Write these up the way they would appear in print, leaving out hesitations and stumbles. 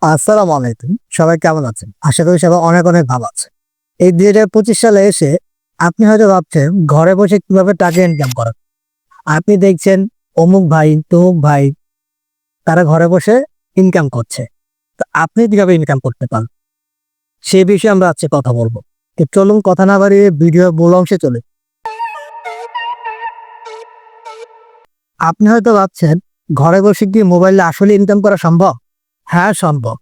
আসসালামু আলাইকুম, সবাই কেমন আছেন? আশা করি সবাই অনেক অনেক ভালো আছে। এই 2025 সালে এসে আপনি হয়তো ভাবছেন ঘরে বসে কিভাবে টাকা ইনকাম করা। আপনি দেখছেন অমুক ভাই তমুক ভাই তারা ঘরে বসে ইনকাম করছে, তো আপনি কিভাবে ইনকাম করতে পারেন সেই বিষয়ে আমরা আজকে কথা বলবো। তো চলুন কথা না বাড়িয়ে ভিডিও মূল অংশে চলে। আপনি হয়তো ভাবছেন ঘরে বসে কি মোবাইলে আসলে ইনকাম করা সম্ভব? হ্যাঁ, সম্ভব।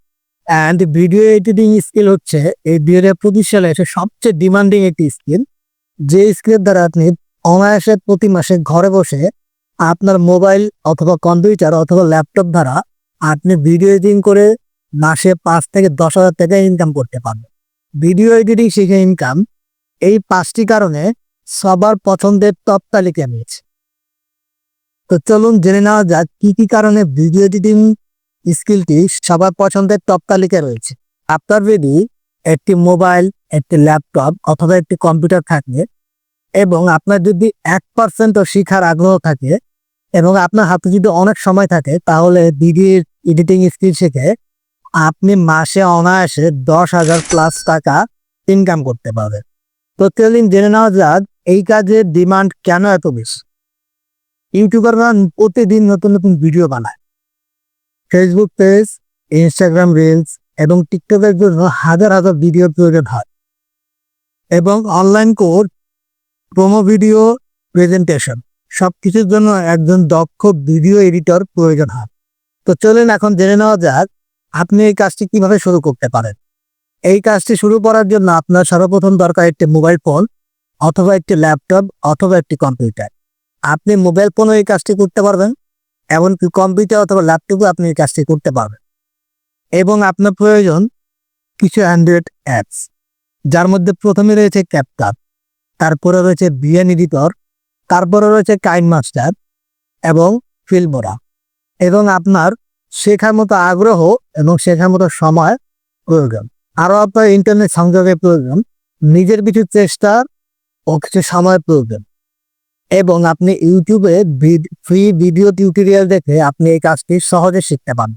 অ্যান্ড ভিডিও এডিটিং স্কিল হচ্ছে এই 2025 সালে এসে সবচেয়ে ডিমান্ডিং একটি স্কিল, যে স্কিলের দ্বারা আপনি অনায়াসে প্রতি মাসে ঘরে বসে আপনার মোবাইল অথবা কম্পিউটার অথবা ল্যাপটপ দ্বারা আপনি ভিডিও এডিটিং করে মাসে 5 থেকে 10 হাজার টাকা ইনকাম করতে পারবেন। ভিডিও এডিটিং শিখে ইনকাম, এই 5টি কারণে সবার পছন্দের টপ তালিকা নিয়েছে। তো চলুন জেনে নেওয়া যাক কি কি কারণে ভিডিও এডিটিং স্কিলটি সবার পছন্দের টপ তালিকায় রয়েছে। আপনার যদি একটি মোবাইল, একটি ল্যাপটপ অথবা একটি কম্পিউটার থাকে এবং আপনার যদি 1%ও শিখার আগ্রহ থাকে এবং আপনার হাতে যদি অনেক সময় থাকে, তাহলে ভিডিও এডিটিং স্কিল শিখে আপনি মাসে অনায়াসে 10,000+ টাকা ইনকাম করতে পারবেন। তো চলুন জেনে নেওয়া যাক এই কাজের ডিমান্ড কেন এত বেশি। ইউটিউবাররা প্রতিদিন নতুন নতুন ভিডিও বানায়। ফেসবুক পেজ, ইনস্টাগ্রাম রিলস এবং টিকটকের জন্য হাজার হাজার ভিডিও প্রয়োজন হয় এবং online course, promo video, presentation সবকিছুর জন্য একজন দক্ষ ভিডিও এডিটর প্রয়োজন হয়। তো চলুন এখন জেনে নেওয়া যাক আপনি এই কাজটি কিভাবে শুরু করতে পারেন। এই কাজটি শুরু করার জন্য আপনার সর্বপ্রথম দরকার একটি মোবাইল ফোন অথবা একটি ল্যাপটপ অথবা একটি কম্পিউটার। আপনি মোবাইল ফোনও এই কাজটি করতে পারবেন, এমনকি কম্পিউটার অথবা ল্যাপটপে আপনি এই কাজটি করতে পারবেন। এবং আপনার প্রয়োজন কিছু অ্যান্ড্রয়েড অ্যাপস, যার মধ্যে প্রথমে রয়েছে ক্যাপকাট, তারপরে রয়েছে ভিএন এডিটর, তারপরে রয়েছে কাইনমাস্টার এবং ফিল্মোরা। এবং আপনার শেখার মতো আগ্রহ এবং শেখার মতো সময় প্রয়োজন। আরও আপনার ইন্টারনেট সংযোগের প্রয়োজন, নিজের কিছু চেষ্টা ও কিছু সময় প্রয়োজন। এবং আপনি ইউটিউবে ফ্রি ভিডিও টিউটোরিয়াল দেখে আপনি এই কাজটি সহজে শিখতে পারেন।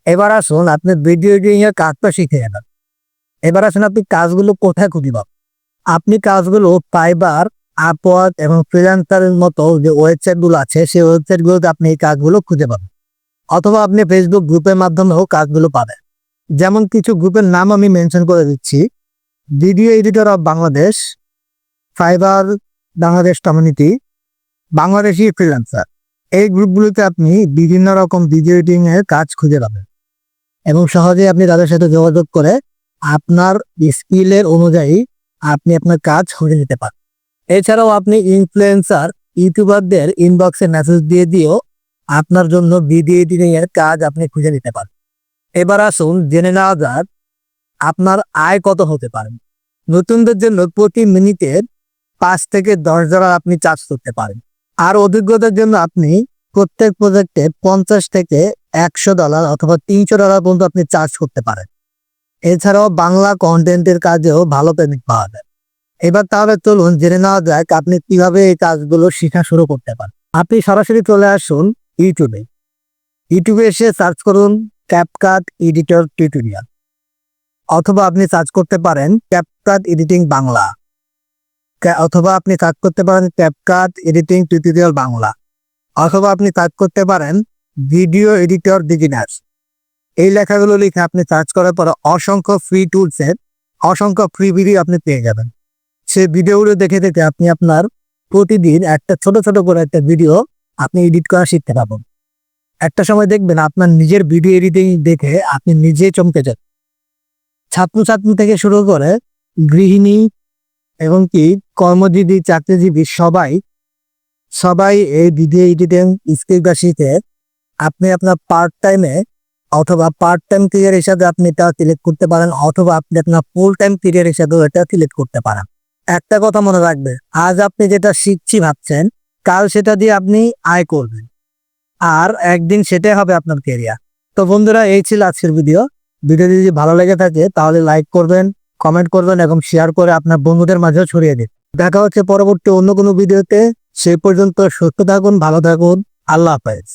এবার আসুন আপনি ভিডিও এডিটিং এর কাজটা শিখে নেন। এবার আসুন আপনি কাজগুলো কোথায় খুঁজে পাবেন। আপনি কাজগুলো ফাইবার, আপওয়ার্ক এবং ফ্রিল্যান্সারের মতো যে ওয়েবসাইটগুলো আছে সেই ওয়েবসাইটগুলোতে আপনি এই কাজগুলো খুঁজে পাবেন, অথবা আপনি ফেসবুক গ্রুপের মাধ্যমেও কাজগুলো পাবেন। যেমন কিছু গ্রুপের নাম আমি মেনশন করে দিচ্ছি: video editor of Bangladesh, fibre Bangladesh community, Bangladeshi freelancer. এই গ্রুপগুলোতে আপনি বিভিন্ন রকম ভিডিও এডিটিং এর কাজ খুঁজে পাবেন এবং সহজে আপনি তাদের সাথে যোগাযোগ করে আপনার স্কিলের অনুযায়ী আপনি আপনার কাজ খুঁজে নিতে পারেন। এছাড়াও আপনি ইনফ্লুয়েন্সার, ইউটিউবারদের ইনবক্সে মেসেজ দিয়েও আপনার জন্য ভিডিও এডিটিং এর কাজ আপনি খুঁজে নিতে পারেন। এবার আসুন জেনে নেওয়া যাক আপনার আয় কত হতে পারে। নতুনদের জন্য প্রতি মিনিটে 5 থেকে 10 ডলার আপনি চার্জ করতে পারেন। আর অভিজ্ঞতার জন্য আপনি প্রত্যেক প্রজেক্টে 50 থেকে 100 ডলার অথবা 300 ডলার পর্যন্ত আপনি চার্জ করতে পারেন। এছাড়াও বাংলা কন্টেন্টের কাজেও ভালো পেমেন্ট পাওয়া যায়। এবার তাহলে চলুন জেনে নেওয়া যাক আপনি কিভাবে এই কাজগুলো শেখা শুরু করতে পারেন। আপনি সরাসরি চলে আসুন ইউটিউবে। ইউটিউবে এসে সার্চ করুন ক্যাপকাট এডিটর টিউটোরিয়াল, অথবা আপনি সার্চ করতে পারেন ক্যাপকাট এডিটিং বাংলা, অথবা আপনি সার্চ করতে পারেন ক্যাপকাট এডিটিং টিউটোরিয়াল বাংলা, অথবা আপনি সার্চ করতে পারেন ভিডিও এডিটর বিগিনার্স। এই লেখাগুলো লিখে আপনি সার্চ করার পর অসংখ্য ফ্রি টুলসের অসংখ্য ফ্রি ভিডিও আপনি পেয়ে যাবেন। সেই ভিডিওগুলো দেখে দেখে আপনি আপনার প্রতিদিন একটা ছোট ছোট করে একটা ভিডিও আপনি এডিট করা শিখতে পারবেন। একটা সময় দেখবেন আপনার নিজের ভিডিও এডিটিং দেখে আপনি নিজেই চমকে যান। ছাত্রছাত্রী থেকে শুরু করে গৃহিণী এবং কি কর্মজীবী, চাকরিজীবী সবাই এই ভিডিও এডিটিং স্কিলটা শিখে আপনি আপনার পার্ট টাইমে অথবা পার্ট টাইম ক্যারিয়ার হিসাবে আপনি এটা সিলেক্ট করতে পারেন, অথবা আপনি আপনার ফুল টাইম ক্যারিয়ার হিসাবেও এটা সিলেক্ট করতে পারেন। একটা কথা মনে রাখবেন, আজ আপনি যেটা শিখছি ভাবছেন, কাল সেটা দিয়ে আপনি আয় করবেন, আর একদিন সেটাই হবে আপনার ক্যারিয়ার। তো বন্ধুরা, এই ছিল আজকের ভিডিও। ভিডিওটি যদি ভালো লেগে থাকে তাহলে লাইক করবেন, কমেন্ট করবেন এবং শেয়ার করে আপনার বন্ধুদের মাঝেও ছড়িয়ে দিন। দেখা হচ্ছে পরবর্তী অন্য কোনো ভিডিওতে। সেই পর্যন্ত সুস্থ থাকুন, ভালো থাকুন। আল্লাহ হাফেজ।